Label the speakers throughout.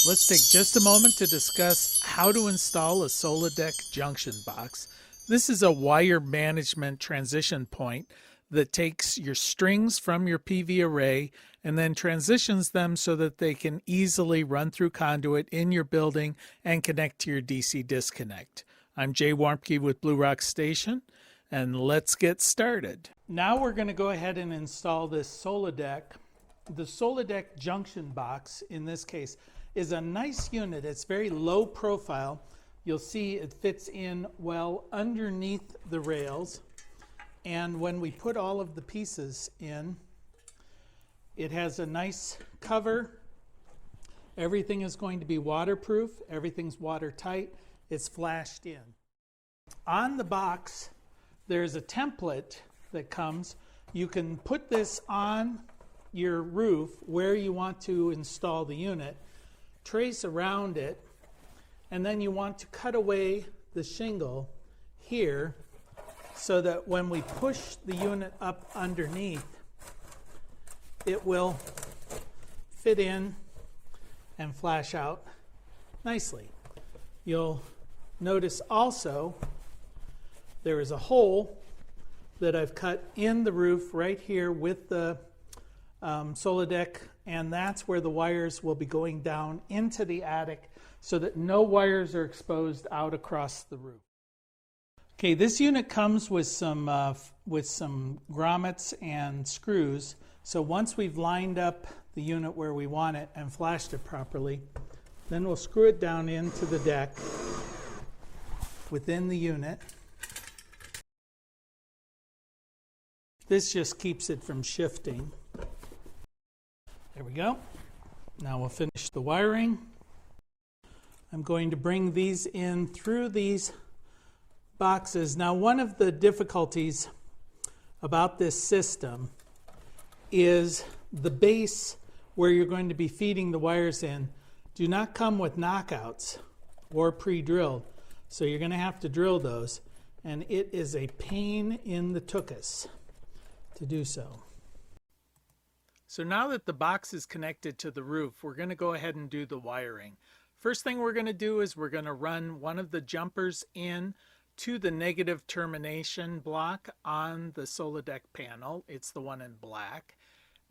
Speaker 1: Let's take just a moment to discuss how to install a SolaDeck junction box. This is a wire management transition point that takes your strings from your PV array and then transitions them so that they can easily run through conduit in your building and connect to your DC disconnect. I'm Jay Warmke with Blue Rock Station, and let's get started. Now we're going to go ahead and install this SolaDeck. The SolaDeck junction box, in this case, is a nice unit. It's very low profile. You'll see it fits in well underneath the rails. And when we put all of the pieces in, it has a nice cover. Everything is going to be waterproof. Everything's watertight. It's flashed in. On the box, there's a template that comes. You can put this on your roof where you want to install the unit, trace around it, and then you want to cut away the shingle here so that when we push the unit up underneath, it will fit in and flash out nicely. You'll notice also there is a hole that I've cut in the roof right here with the SolaDeck, and that's where the wires will be going down into the attic so that no wires are exposed out across the roof. Okay, this unit comes with some grommets and screws. So once we've lined up the unit where we want it and flashed it properly, then we'll screw it down into the deck within the unit. This just keeps it from shifting. There we go. Now we'll finish the wiring. I'm going to bring these in through these boxes. Now, one of the difficulties about this system is the base where you're going to be feeding the wires in do not come with knockouts or pre-drilled. So you're going to have to drill those, and it is a pain in the tuchus to do so. So now that the box is connected to the roof, we're going to go ahead and do the wiring. First thing we're going to do is we're going to run one of the jumpers in to the negative termination block on the SolaDeck panel. It's the one in black.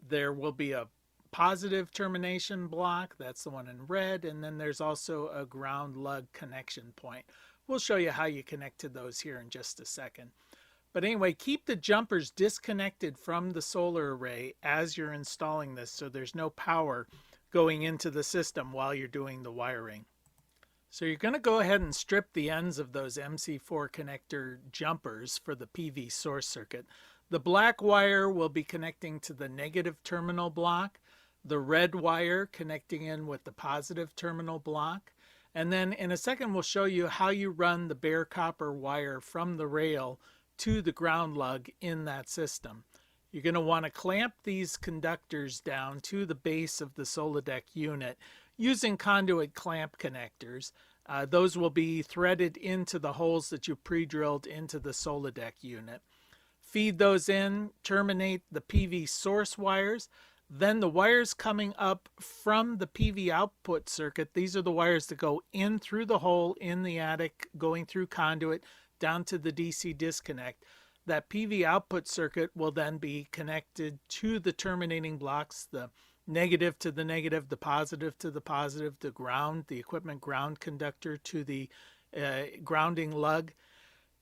Speaker 1: There will be a positive termination block, that's the one in red, and then there's also a ground lug connection point. We'll show you how you connect to those here in just a second. But anyway, keep the jumpers disconnected from the solar array as you're installing this so there's no power going into the system while you're doing the wiring. So you're going to go ahead and strip the ends of those MC4 connector jumpers for the PV source circuit. The black wire will be connecting to the negative terminal block, the red wire connecting in with the positive terminal block, and then in a second we'll show you how you run the bare copper wire from the rail to the ground lug in that system. You're going to want to clamp these conductors down to the base of the SolaDeck unit using conduit clamp connectors. Those will be threaded into the holes that you pre-drilled into the SolaDeck unit. Feed those in, terminate the PV source wires. Then the wires coming up from the PV output circuit, these are the wires that go in through the hole in the attic, going through conduit down to the DC disconnect. That PV output circuit will then be connected to the terminating blocks, the negative to the negative, the positive to the positive, the ground, the equipment ground conductor to the grounding lug.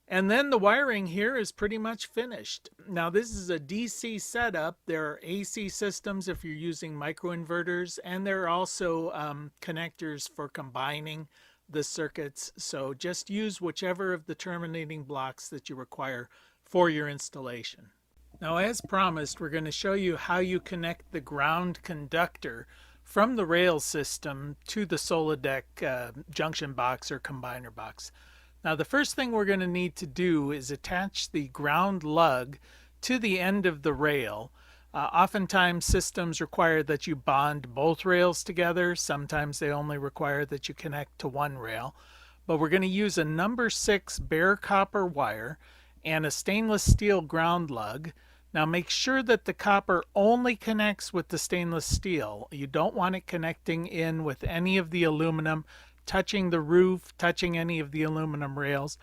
Speaker 1: And then the wiring here is pretty much finished. Now this is a DC setup. There are AC systems if you're using microinverters, and there are also connectors for combining the circuits. So just use whichever of the terminating blocks that you require for your installation. Now, as promised, we're going to show you how you connect the ground conductor from the rail system to the SolaDeck junction box or combiner box. Now, the first thing we're going to need to do is attach the ground lug to the end of the rail. Oftentimes, systems require that you bond both rails together. Sometimes they only require that you connect to one rail. But we're going to use a number 6 bare copper wire and a stainless steel ground lug Now make sure that the copper only connects with the stainless steel. You don't want it connecting in with any of the aluminum, touching the roof, touching any of the aluminum rails.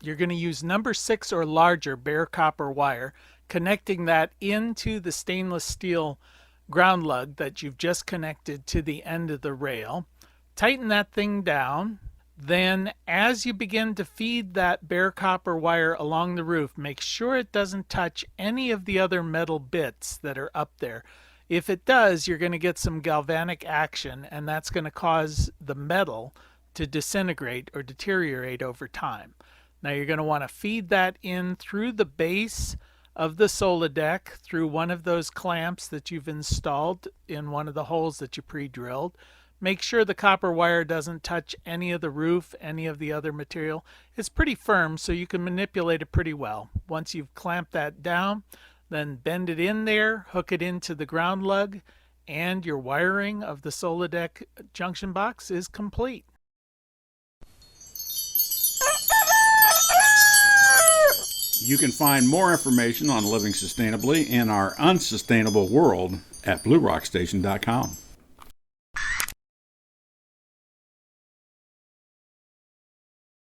Speaker 1: You're going to use number 6 or larger bare copper wire, connecting that into the stainless steel ground lug that you've just connected to the end of the rail. Tighten that thing down. Then as you begin to feed that bare copper wire along the roof, make sure it doesn't touch any of the other metal bits that are up there. If it does, you're going to get some galvanic action, and that's going to cause the metal to disintegrate or deteriorate over time. Now you're going to want to feed that in through the base of the SolaDeck, through one of those clamps that you've installed in one of the holes that you pre-drilled. Make sure the copper wire doesn't touch any of the roof, any of the other material. It's pretty firm, so you can manipulate it pretty well. Once you've clamped that down, then bend it in there, hook it into the ground lug, and your wiring of the SolaDeck junction box is complete.
Speaker 2: You can find more information on living sustainably in our unsustainable world at bluerockstation.com.